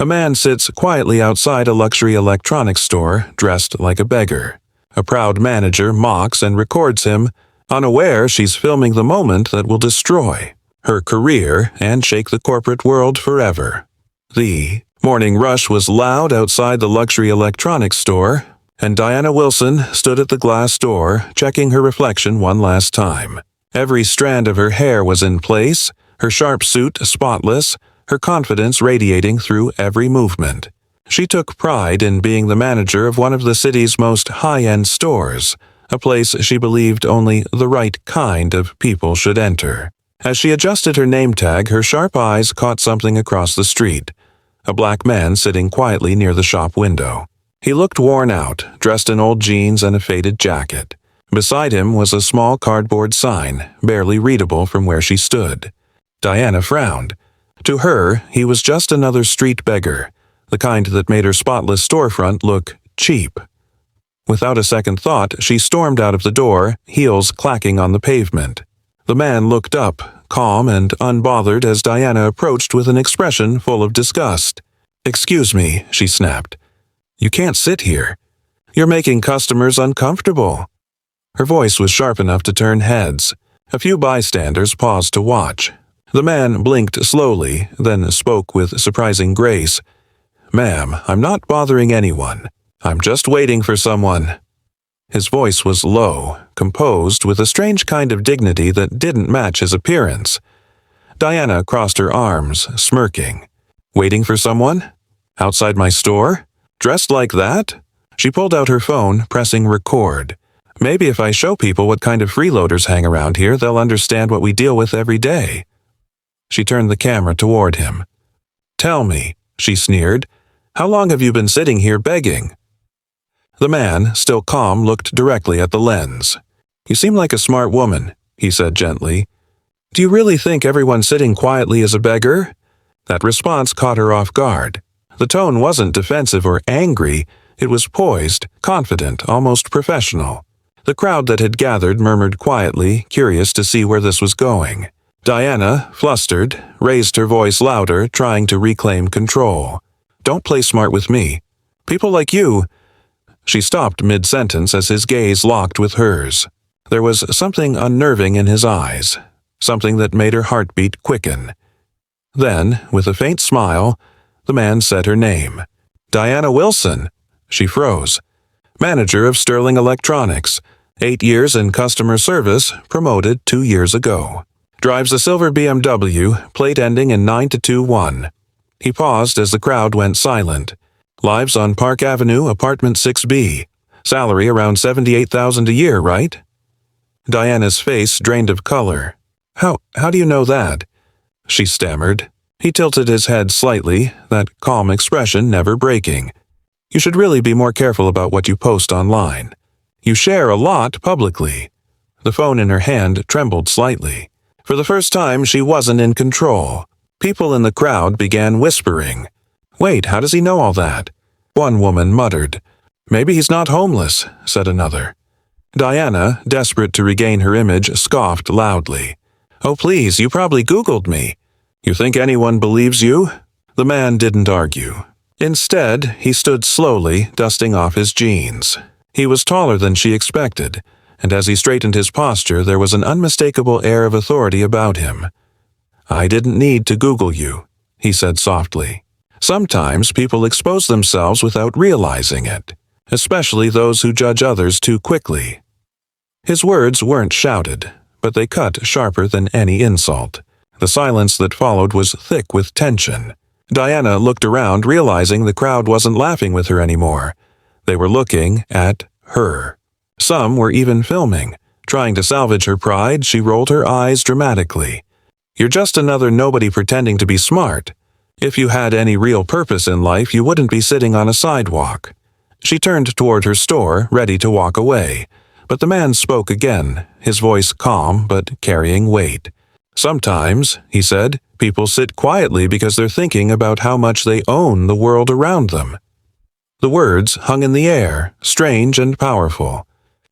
A man sits quietly outside a luxury electronics store, dressed like a beggar. A proud manager mocks and records him, unaware she's filming the moment that will destroy her career and shake the corporate world forever. The morning rush was loud outside the luxury electronics store, and Diana Wilson stood at the glass door, checking her reflection one last time. Every strand of her hair was in place, her sharp suit spotless, her confidence radiating through every movement. She took pride in being the manager of one of the city's most high-end stores, a place she believed only the right kind of people should enter. As she adjusted her name tag, her sharp eyes caught something across the street, a black man sitting quietly near the shop window. He looked worn out, dressed in old jeans and a faded jacket. Beside him was a small cardboard sign, barely readable from where she stood. Diana frowned. To her, he was just another street beggar, the kind that made her spotless storefront look cheap. Without a second thought, she stormed out of the door, heels clacking on the pavement. The man looked up, calm and unbothered as Diana approached with an expression full of disgust. "Excuse me," she snapped. "You can't sit here. You're making customers uncomfortable." Her voice was sharp enough to turn heads. A few bystanders paused to watch. The man blinked slowly, then spoke with surprising grace. "Ma'am, I'm not bothering anyone. I'm just waiting for someone." His voice was low, composed, with a strange kind of dignity that didn't match his appearance. Diana crossed her arms, smirking. "Waiting for someone? Outside my store? Dressed like that?" She pulled out her phone, pressing record. "Maybe if I show people what kind of freeloaders hang around here, they'll understand what we deal with every day." She turned the camera toward him. "Tell me," she sneered, "how long have you been sitting here begging?" The man, still calm, looked directly at the lens. "You seem like a smart woman," he said gently. "Do you really think everyone sitting quietly is a beggar?" That response caught her off guard. The tone wasn't defensive or angry, it was poised, confident, almost professional. The crowd that had gathered murmured quietly, curious to see where this was going. Diana, flustered, raised her voice louder, trying to reclaim control. "Don't play smart with me. People like you—" She stopped mid-sentence as his gaze locked with hers. There was something unnerving in his eyes, something that made her heartbeat quicken. Then, with a faint smile, the man said her name. "Diana Wilson." She froze. "Manager of Sterling Electronics. 8 years in customer service, promoted 2 years ago. Drives a silver BMW, plate ending in 9221. He paused as the crowd went silent. "Lives on Park Avenue, apartment 6B. Salary around $78,000 a year, right?" Diana's face drained of color. How do you know that?" she stammered. He tilted his head slightly, that calm expression never breaking. "You should really be more careful about what you post online. You share a lot publicly." The phone in her hand trembled slightly. For the first time, she wasn't in control. People in the crowd began whispering. "Wait, how does he know all that?" One woman muttered. "Maybe he's not homeless," said another. Diana, desperate to regain her image, scoffed loudly. "Oh please, you probably Googled me. You think anyone believes you?" The man didn't argue. Instead, he stood slowly, dusting off his jeans. He was taller than she expected, and as he straightened his posture, there was an unmistakable air of authority about him. "I didn't need to Google you," he said softly. "Sometimes people expose themselves without realizing it, especially those who judge others too quickly." His words weren't shouted, but they cut sharper than any insult. The silence that followed was thick with tension. Diana looked around, realizing the crowd wasn't laughing with her anymore. They were looking at her. Some were even filming. Trying to salvage her pride, she rolled her eyes dramatically. "You're just another nobody pretending to be smart. If you had any real purpose in life, you wouldn't be sitting on a sidewalk." She turned toward her store, ready to walk away. But the man spoke again, his voice calm but carrying weight. "Sometimes," he said, "people sit quietly because they're thinking about how much they own the world around them." The words hung in the air, strange and powerful.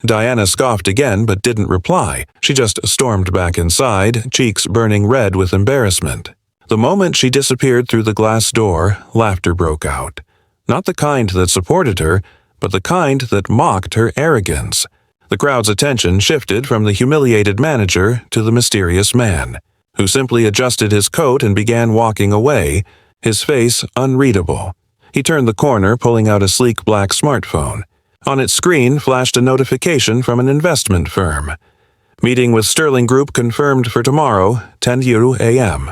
Diana scoffed again but didn't reply. She just stormed back inside, cheeks burning red with embarrassment. The moment she disappeared through the glass door, laughter broke out. Not the kind that supported her, but the kind that mocked her arrogance. The crowd's attention shifted from the humiliated manager to the mysterious man, who simply adjusted his coat and began walking away, his face unreadable. He turned the corner, pulling out a sleek black smartphone. On its screen flashed a notification from an investment firm. Meeting with Sterling Group confirmed for tomorrow, 10 a.m.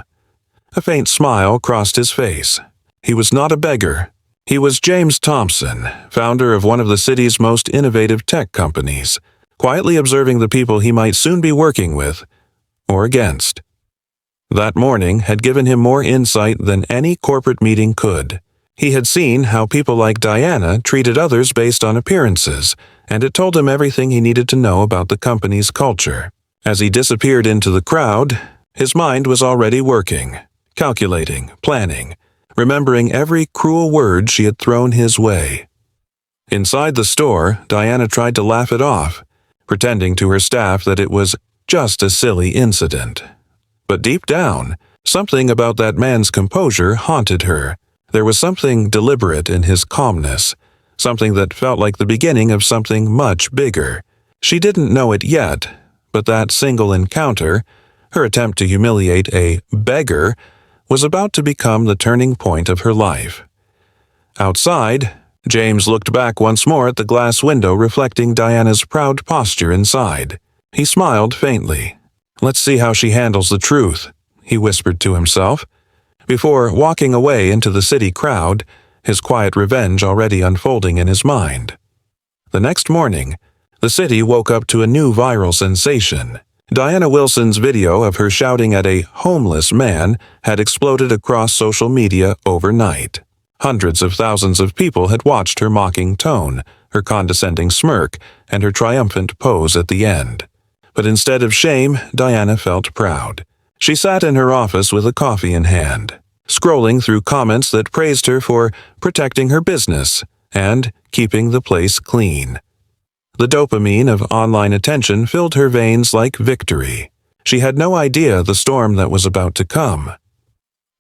A faint smile crossed his face. He was not a beggar. He was James Thompson, founder of one of the city's most innovative tech companies, quietly observing the people he might soon be working with, or against. That morning had given him more insight than any corporate meeting could. He had seen how people like Diana treated others based on appearances, and it told him everything he needed to know about the company's culture. As he disappeared into the crowd, his mind was already working, calculating, planning, remembering every cruel word she had thrown his way. Inside the store, Diana tried to laugh it off, pretending to her staff that it was just a silly incident. But deep down, something about that man's composure haunted her. There was something deliberate in his calmness, something that felt like the beginning of something much bigger. She didn't know it yet, but that single encounter, her attempt to humiliate a beggar, was about to become the turning point of her life. Outside, James looked back once more at the glass window reflecting Diana's proud posture inside. He smiled faintly. "Let's see how she handles the truth," he whispered to himself, before walking away into the city crowd, his quiet revenge already unfolding in his mind. The next morning, the city woke up to a new viral sensation. Diana Wilson's video of her shouting at a homeless man had exploded across social media overnight. Hundreds of thousands of people had watched her mocking tone, her condescending smirk, and her triumphant pose at the end. But instead of shame, Diana felt proud. She sat in her office with a coffee in hand, scrolling through comments that praised her for protecting her business and keeping the place clean. The dopamine of online attention filled her veins like victory. She had no idea the storm that was about to come.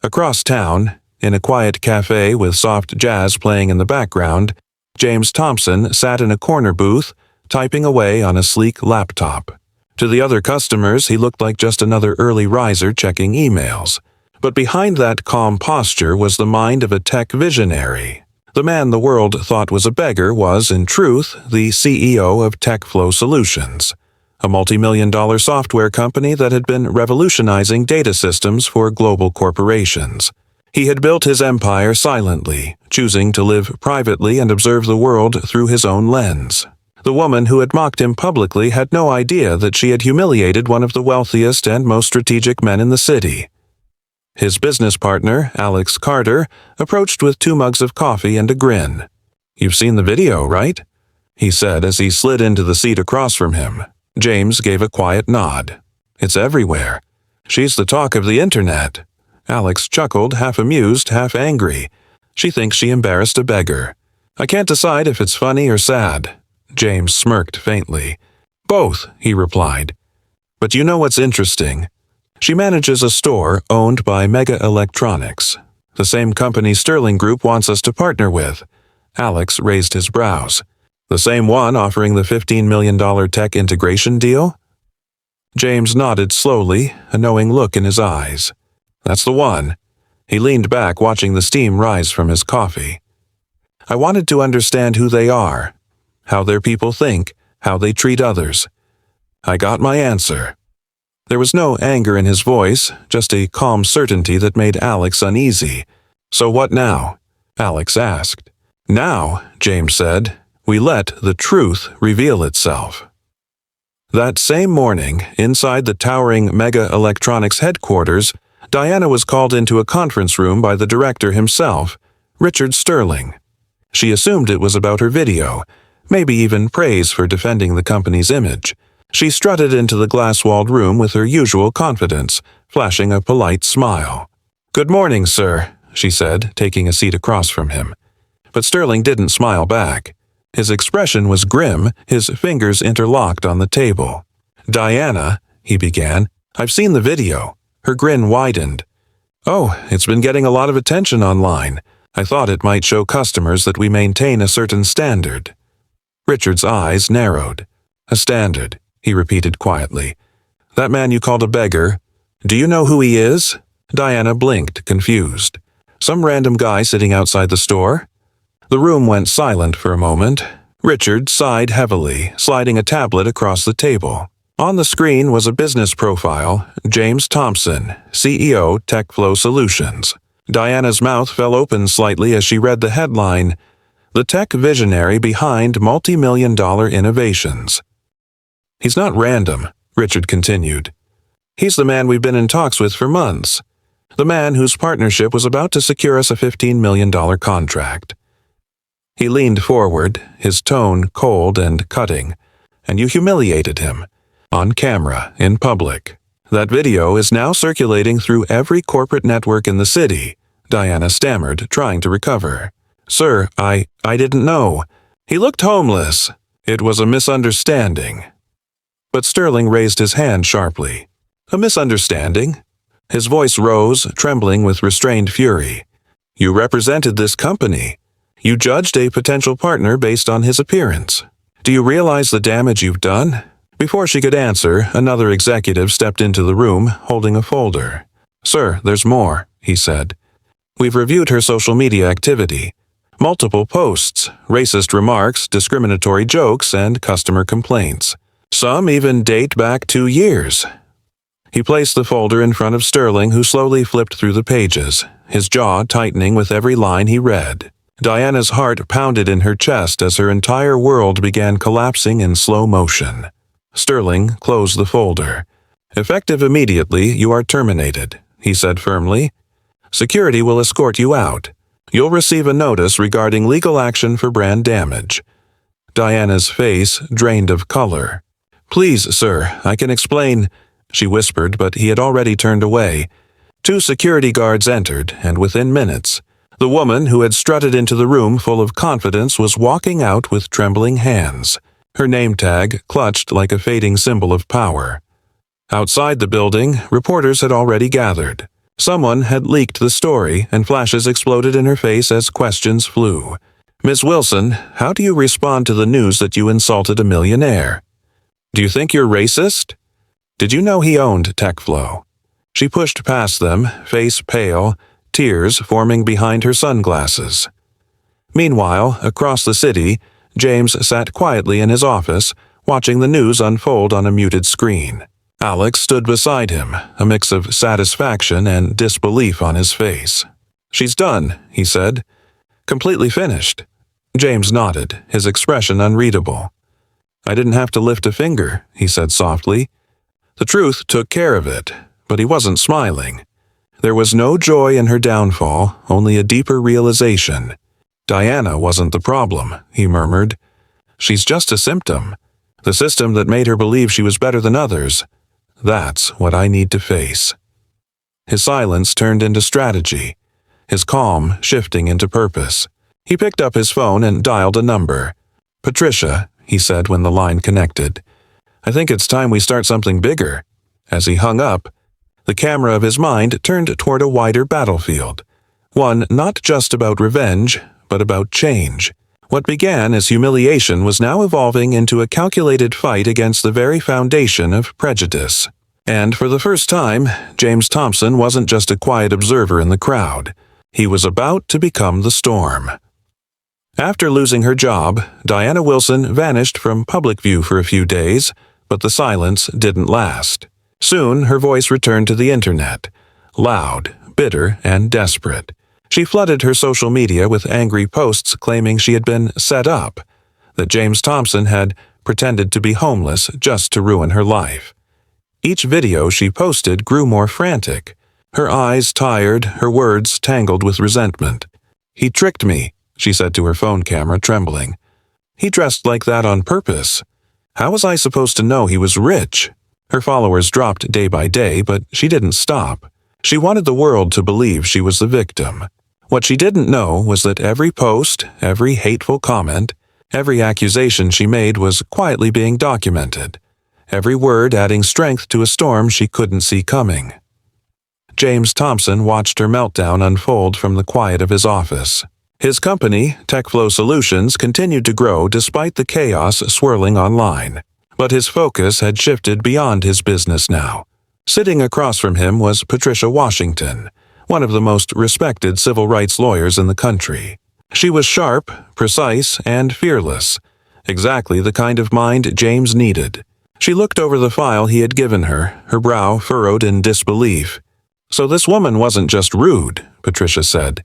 Across town, in a quiet cafe with soft jazz playing in the background, James Thompson sat in a corner booth, typing away on a sleek laptop. To the other customers, he looked like just another early riser checking emails. But behind that calm posture was the mind of a tech visionary. The man the world thought was a beggar was, in truth, the CEO of TechFlow Solutions, a multi-million-dollar software company that had been revolutionizing data systems for global corporations. He had built his empire silently, choosing to live privately and observe the world through his own lens. The woman who had mocked him publicly had no idea that she had humiliated one of the wealthiest and most strategic men in the city. His business partner, Alex Carter, approached with 2 mugs of coffee and a grin. "You've seen the video, right?" he said as he slid into the seat across from him. James gave a quiet nod. "It's everywhere. She's the talk of the internet." Alex chuckled, half amused, half angry. "She thinks she embarrassed a beggar. I can't decide if it's funny or sad." James smirked faintly. "Both," he replied. "But you know what's interesting? She manages a store owned by Mega Electronics, the same company Sterling Group wants us to partner with." Alex raised his brows. "The same one offering the $15 million tech integration deal?" James nodded slowly, a knowing look in his eyes. "That's the one." He leaned back, watching the steam rise from his coffee. "I wanted to understand who they are, how their people think, how they treat others. I got my answer." There was no anger in his voice, just a calm certainty that made Alex uneasy. "So what now?" Alex asked. "Now," James said, "we let the truth reveal itself." That same morning, inside the towering Mega Electronics headquarters, Diana was called into a conference room by the director himself, Richard Sterling. She assumed it was about her video, maybe even praise for defending the company's image. She strutted into the glass-walled room with her usual confidence, flashing a polite smile. "Good morning, sir," she said, taking a seat across from him. But Sterling didn't smile back. His expression was grim, his fingers interlocked on the table. "Diana," he began, "I've seen the video." Her grin widened. Oh, it's been getting a lot of attention online. I thought it might show customers that we maintain a certain standard. Richard's eyes narrowed. A standard, he repeated quietly. That man you called a beggar, do you know who he is? Diana blinked, confused. Some random guy sitting outside the store? The room went silent for a moment. Richard sighed heavily, sliding a tablet across the table. On the screen was a business profile, James Thompson, CEO, TechFlow Solutions. Diana's mouth fell open slightly as she read the headline, The Tech Visionary Behind Multi-Million-Dollar Innovations. He's not random, Richard continued. He's the man we've been in talks with for months. The man whose partnership was about to secure us a $15 million contract. He leaned forward, his tone cold and cutting, and you humiliated him. On camera, in public. That video is now circulating through every corporate network in the city, Diana stammered, trying to recover. Sir, I didn't know. He looked homeless. It was a misunderstanding. But Sterling raised his hand sharply. A misunderstanding? His voice rose, trembling with restrained fury. You represented this company. You judged a potential partner based on his appearance. Do you realize the damage you've done? Before she could answer, another executive stepped into the room, holding a folder. Sir, there's more, he said. We've reviewed her social media activity. Multiple posts, racist remarks, discriminatory jokes, and customer complaints. Some even date back 2 years. He placed the folder in front of Sterling, who slowly flipped through the pages, his jaw tightening with every line he read. Diana's heart pounded in her chest as her entire world began collapsing in slow motion. Sterling closed the folder. Effective immediately, you are terminated, he said firmly. Security will escort you out. You'll receive a notice regarding legal action for brand damage. Diana's face drained of color. Please, sir, I can explain, she whispered, but he had already turned away. 2 security guards entered, and within minutes, the woman who had strutted into the room full of confidence was walking out with trembling hands, her name tag clutched like a fading symbol of power. Outside the building, reporters had already gathered. Someone had leaked the story, and flashes exploded in her face as questions flew. Miss Wilson, how do you respond to the news that you insulted a millionaire? Do you think you're racist? Did you know he owned TechFlow? She pushed past them, face pale, tears forming behind her sunglasses. Meanwhile, across the city, James sat quietly in his office, watching the news unfold on a muted screen. Alex stood beside him, a mix of satisfaction and disbelief on his face. She's done, he said. Completely finished. James nodded, his expression unreadable. I didn't have to lift a finger, he said softly. The truth took care of it, but he wasn't smiling. There was no joy in her downfall, only a deeper realization. Diana wasn't the problem, he murmured. She's just a symptom. The system that made her believe she was better than others. That's what I need to face. His silence turned into strategy, his calm shifting into purpose. He picked up his phone and dialed a number. Patricia, he said when the line connected. I think it's time we start something bigger. As he hung up, the camera of his mind turned toward a wider battlefield. One not just about revenge, but about change. What began as humiliation was now evolving into a calculated fight against the very foundation of prejudice. And for the first time, James Thompson wasn't just a quiet observer in the crowd. He was about to become the storm. After losing her job, Diana Wilson vanished from public view for a few days, but the silence didn't last. Soon, her voice returned to the internet, loud, bitter, and desperate. She flooded her social media with angry posts claiming she had been set up, that James Thompson had pretended to be homeless just to ruin her life. Each video she posted grew more frantic, her eyes tired, her words tangled with resentment. He tricked me, she said to her phone camera, trembling. He dressed like that on purpose. How was I supposed to know he was rich? Her followers dropped day by day, but she didn't stop. She wanted the world to believe she was the victim. What she didn't know was that every post, every hateful comment, every accusation she made was quietly being documented, every word adding strength to a storm she couldn't see coming. James Thompson watched her meltdown unfold from the quiet of his office. His company, TechFlow Solutions, continued to grow despite the chaos swirling online. But his focus had shifted beyond his business now. Sitting across from him was Patricia Washington, one of the most respected civil rights lawyers in the country. She was sharp, precise, and fearless, exactly the kind of mind James needed. She looked over the file he had given her, her brow furrowed in disbelief. "So this woman wasn't just rude," Patricia said.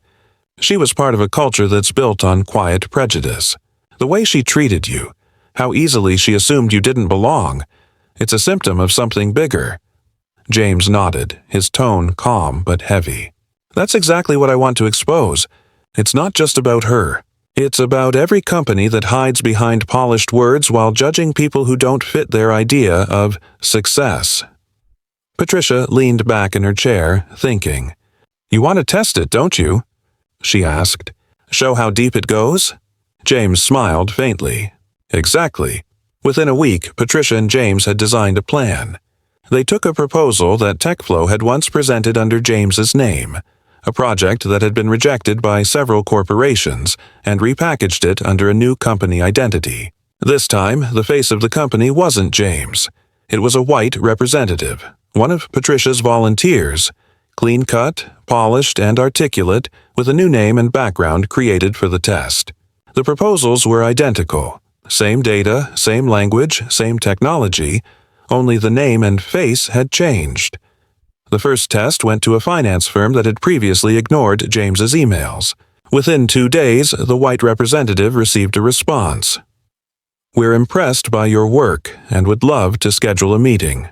"She was part of a culture that's built on quiet prejudice. The way she treated you, how easily she assumed you didn't belong, it's a symptom of something bigger." James nodded, his tone calm but heavy. "That's exactly what I want to expose. It's not just about her. It's about every company that hides behind polished words while judging people who don't fit their idea of success." Patricia leaned back in her chair, thinking. "You want to test it, don't you?" she asked. "Show how deep it goes?" James smiled faintly. "Exactly." Within a week, Patricia and James had designed a plan. They took a proposal that TechFlow had once presented under James's name, a project that had been rejected by several corporations, and repackaged it under a new company identity. This time, the face of the company wasn't James. It was a white representative, one of Patricia's volunteers, clean-cut, polished, and articulate, with a new name and background created for the test. The proposals were identical. Same data, same language, same technology, only the name and face had changed. The first test went to a finance firm that had previously ignored James's emails. Within 2 days, the white representative received a response. "We're impressed by your work and would love to schedule a meeting."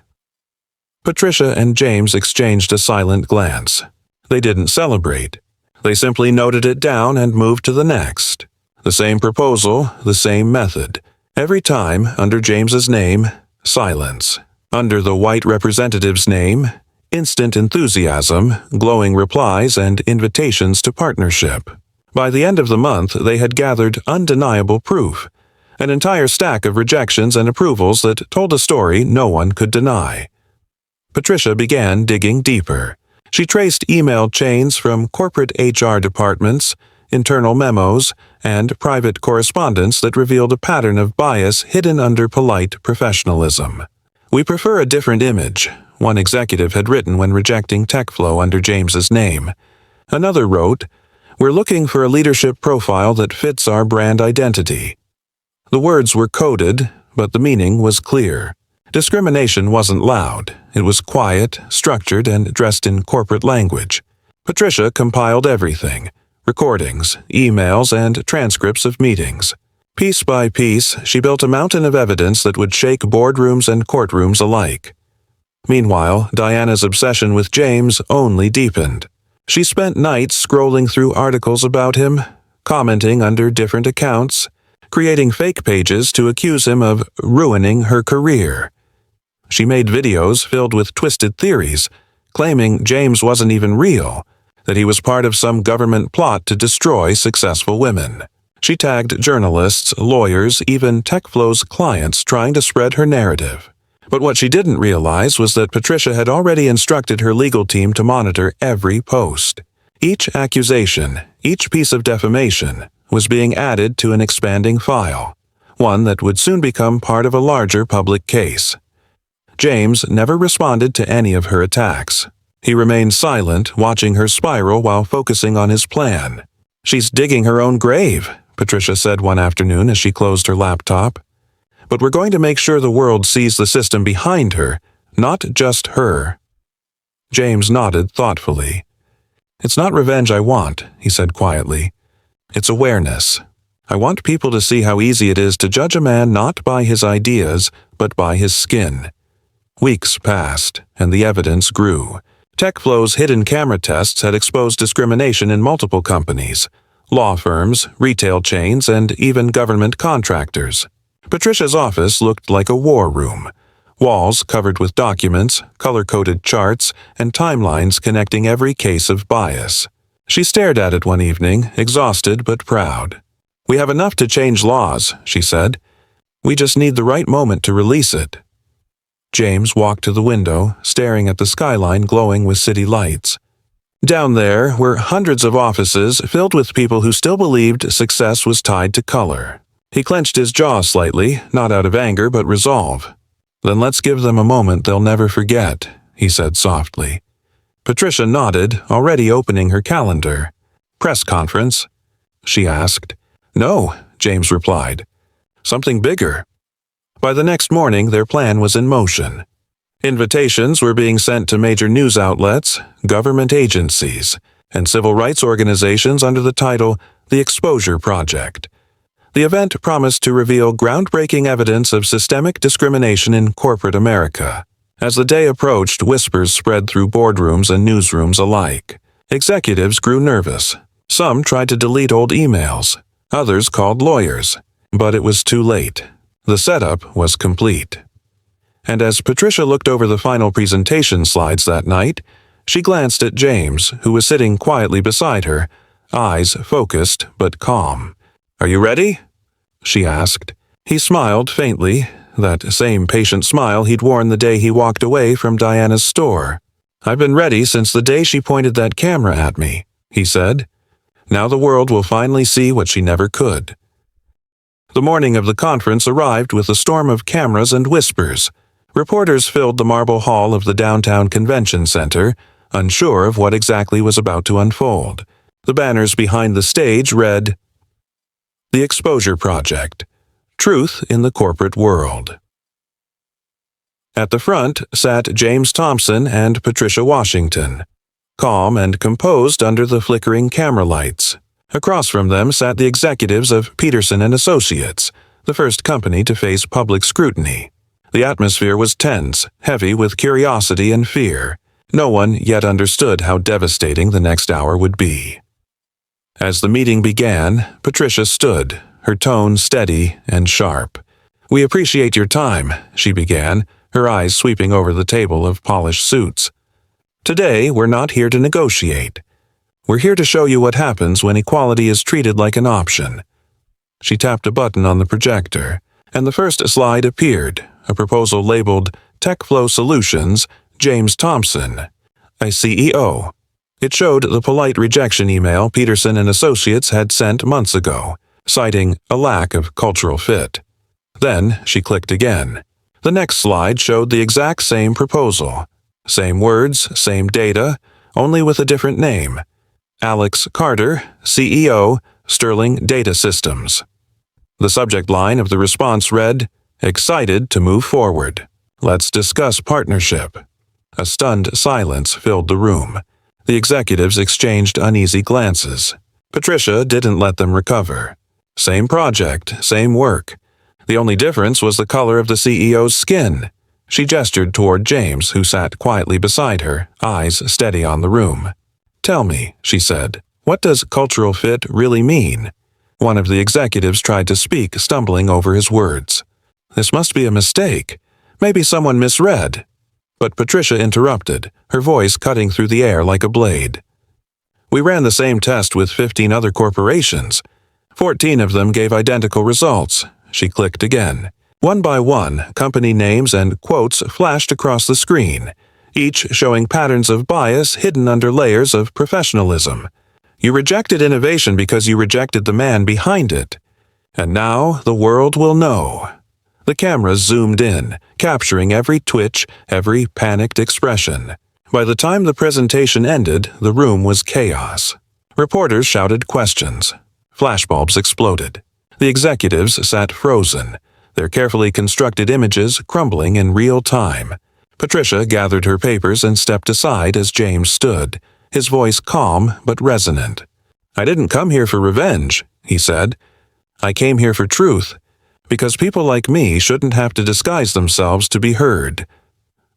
Patricia and James exchanged a silent glance. They didn't celebrate. They simply noted it down and moved to the next. The same proposal, the same method. Every time, under James's name, silence. Under the white representative's name, instant enthusiasm, glowing replies, and invitations to partnership. By the end of the month, they had gathered undeniable proof, an entire stack of rejections and approvals that told a story no one could deny. Patricia began digging deeper. She traced email chains from corporate HR departments, internal memos, and private correspondence that revealed a pattern of bias hidden under polite professionalism. "We prefer a different image," one executive had written when rejecting TechFlow under James's name. Another wrote, "We're looking for a leadership profile that fits our brand identity." The words were coded, but the meaning was clear. Discrimination wasn't loud. It was quiet, structured, and dressed in corporate language. Patricia compiled everything: recordings, emails, and transcripts of meetings. Piece by piece, she built a mountain of evidence that would shake boardrooms and courtrooms alike. Meanwhile, Diana's obsession with James only deepened. She spent nights scrolling through articles about him, commenting under different accounts, creating fake pages to accuse him of ruining her career. She made videos filled with twisted theories, claiming James wasn't even real, that he was part of some government plot to destroy successful women. She tagged journalists, lawyers, even TechFlow's clients trying to spread her narrative. But what she didn't realize was that Patricia had already instructed her legal team to monitor every post. Each accusation, each piece of defamation, was being added to an expanding file, one that would soon become part of a larger public case. James never responded to any of her attacks. He remained silent, watching her spiral while focusing on his plan. "She's digging her own grave," Patricia said one afternoon as she closed her laptop. "But we're going to make sure the world sees the system behind her, not just her." James nodded thoughtfully. "It's not revenge I want," he said quietly. "It's awareness. I want people to see how easy it is to judge a man not by his ideas, but by his skin." Weeks passed, and the evidence grew. TechFlow's hidden camera tests had exposed discrimination in multiple companies, law firms, retail chains, and even government contractors. Patricia's office looked like a war room. Walls covered with documents, color-coded charts, and timelines connecting every case of bias. She stared at it one evening, exhausted but proud. "We have enough to change laws," she said. "We just need the right moment to release it." James walked to the window, staring at the skyline glowing with city lights. Down there were hundreds of offices filled with people who still believed success was tied to color. He clenched his jaw slightly, not out of anger but resolve. "Then let's give them a moment they'll never forget," he said softly. Patricia nodded, already opening her calendar. "Press conference?" she asked. "No," James replied. "Something bigger." By the next morning, their plan was in motion. Invitations were being sent to major news outlets, government agencies, and civil rights organizations under the title The Exposure Project. The event promised to reveal groundbreaking evidence of systemic discrimination in corporate America. As the day approached, whispers spread through boardrooms and newsrooms alike. Executives grew nervous. Some tried to delete old emails. Others called lawyers. But it was too late. The setup was complete. And as Patricia looked over the final presentation slides that night, she glanced at James, who was sitting quietly beside her, eyes focused but calm. "Are you ready?" she asked. He smiled faintly, that same patient smile he'd worn the day he walked away from Diana's store. "I've been ready since the day she pointed that camera at me," he said. "Now the world will finally see what she never could." The morning of the conference arrived with a storm of cameras and whispers. Reporters filled the marble hall of the downtown convention center, unsure of what exactly was about to unfold. The banners behind the stage read, "The Exposure Project. Truth in the Corporate World." At the front sat James Thompson and Patricia Washington, calm and composed under the flickering camera lights. Across from them sat the executives of Peterson and Associates, the first company to face public scrutiny. The atmosphere was tense, heavy with curiosity and fear. No one yet understood how devastating the next hour would be. As the meeting began, Patricia stood, her tone steady and sharp. "We appreciate your time," she began, her eyes sweeping over the table of polished suits. "Today, we're not here to negotiate. We're here to show you what happens when equality is treated like an option." She tapped a button on the projector, and the first slide appeared, a proposal labeled TechFlow Solutions, James Thompson, a CEO. It showed the polite rejection email Peterson and Associates had sent months ago, citing a lack of cultural fit. Then she clicked again. The next slide showed the exact same proposal. Same words, same data, only with a different name. Alex Carter, CEO, Sterling Data Systems. The subject line of the response read, "Excited to move forward. Let's discuss partnership." A stunned silence filled the room. The executives exchanged uneasy glances. Patricia didn't let them recover. Same project, same work. The only difference was the color of the CEO's skin. She gestured toward James, who sat quietly beside her, eyes steady on the room. "Tell me," she said, "what does cultural fit really mean?" One of the executives tried to speak, stumbling over his words. "This must be a mistake. Maybe someone misread." But Patricia interrupted, her voice cutting through the air like a blade. "We ran the same test with 15 other corporations. 14 of them gave identical results." She clicked again. One by one, company names and quotes flashed across the screen, each showing patterns of bias hidden under layers of professionalism. You rejected innovation because you rejected the man behind it. And now the world will know. The cameras zoomed in, capturing every twitch, every panicked expression. By the time the presentation ended, the room was chaos. Reporters shouted questions. Flashbulbs exploded. The executives sat frozen, their carefully constructed images crumbling in real time. Patricia gathered her papers and stepped aside as James stood, his voice calm but resonant. "I didn't come here for revenge," he said. "I came here for truth, because people like me shouldn't have to disguise themselves to be heard."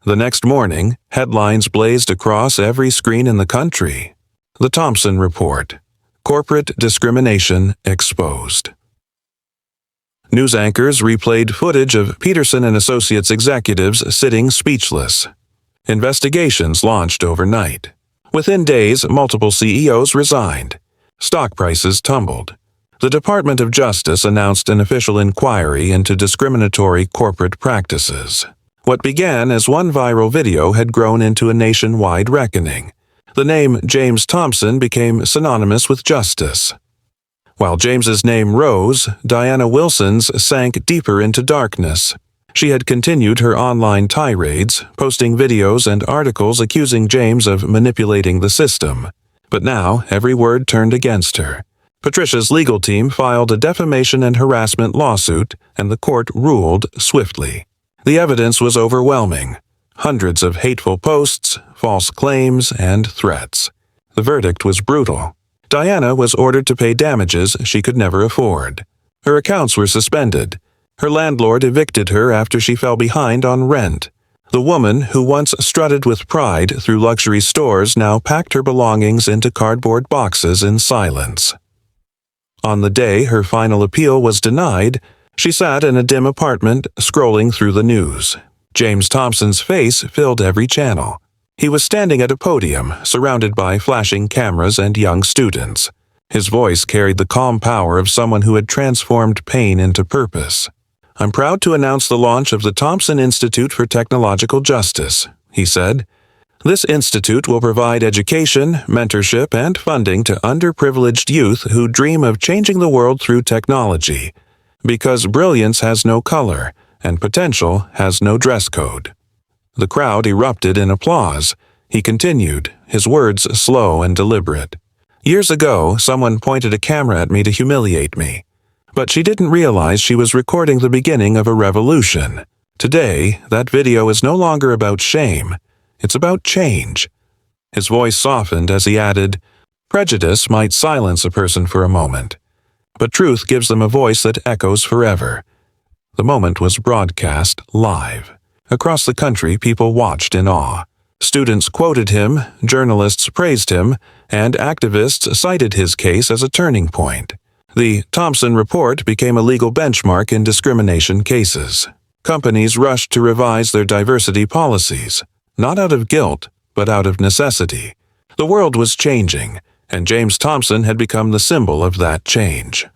The next morning, headlines blazed across every screen in the country. The Thompson Report. Corporate Discrimination Exposed. News anchors replayed footage of Peterson and Associates executives sitting speechless. Investigations launched overnight. Within days, multiple CEOs resigned. Stock prices tumbled. The Department of Justice announced an official inquiry into discriminatory corporate practices. What began as one viral video had grown into a nationwide reckoning. The name James Thompson became synonymous with justice. While James's name rose, Diana Wilson's sank deeper into darkness. She had continued her online tirades, posting videos and articles accusing James of manipulating the system. But now, every word turned against her. Patricia's legal team filed a defamation and harassment lawsuit, and the court ruled swiftly. The evidence was overwhelming. Hundreds of hateful posts, false claims, and threats. The verdict was brutal. Diana was ordered to pay damages she could never afford. Her accounts were suspended. Her landlord evicted her after she fell behind on rent. The woman who once strutted with pride through luxury stores now packed her belongings into cardboard boxes in silence. On the day her final appeal was denied, she sat in a dim apartment scrolling through the news. James Thompson's face filled every channel. He was standing at a podium, surrounded by flashing cameras and young students. His voice carried the calm power of someone who had transformed pain into purpose. "I'm proud to announce the launch of the Thompson Institute for Technological Justice," he said. "This institute will provide education, mentorship, and funding to underprivileged youth who dream of changing the world through technology. Because brilliance has no color, and potential has no dress code." The crowd erupted in applause. He continued, his words slow and deliberate. "Years ago, someone pointed a camera at me to humiliate me. But she didn't realize she was recording the beginning of a revolution. Today, that video is no longer about shame. It's about change." His voice softened as he added, "Prejudice might silence a person for a moment, but truth gives them a voice that echoes forever." The moment was broadcast live. Across the country, people watched in awe. Students quoted him, journalists praised him, and activists cited his case as a turning point. The Thompson Report became a legal benchmark in discrimination cases. Companies rushed to revise their diversity policies, not out of guilt, but out of necessity. The world was changing, and James Thompson had become the symbol of that change.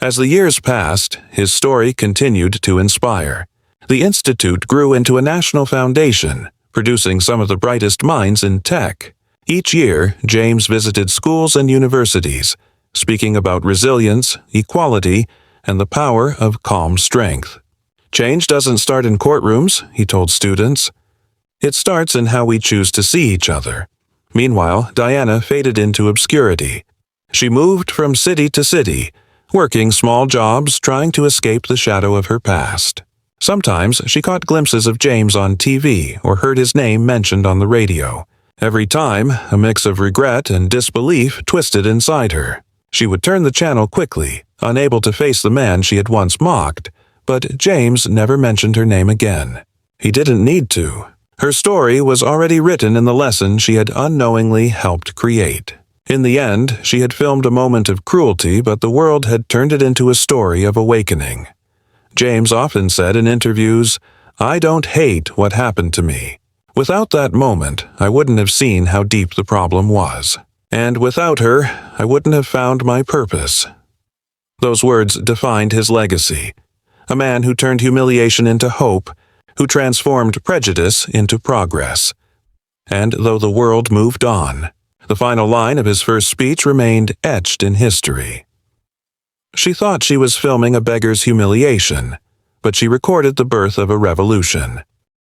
As the years passed, his story continued to inspire. The institute grew into a national foundation, producing some of the brightest minds in tech. Each year, James visited schools and universities, speaking about resilience, equality, and the power of calm strength. "Change doesn't start in courtrooms," he told students. "It starts in how we choose to see each other." Meanwhile, Diana faded into obscurity. She moved from city to city, working small jobs trying to escape the shadow of her past. Sometimes she caught glimpses of James on TV or heard his name mentioned on the radio. Every time, a mix of regret and disbelief twisted inside her. She would turn the channel quickly, unable to face the man she had once mocked, but James never mentioned her name again. He didn't need to. Her story was already written in the lesson she had unknowingly helped create. In the end, she had filmed a moment of cruelty, but the world had turned it into a story of awakening. James often said in interviews, "I don't hate what happened to me. Without that moment, I wouldn't have seen how deep the problem was. And without her, I wouldn't have found my purpose." Those words defined his legacy. A man who turned humiliation into hope, who transformed prejudice into progress. And though the world moved on, the final line of his first speech remained etched in history. She thought she was filming a beggar's humiliation, but she recorded the birth of a revolution.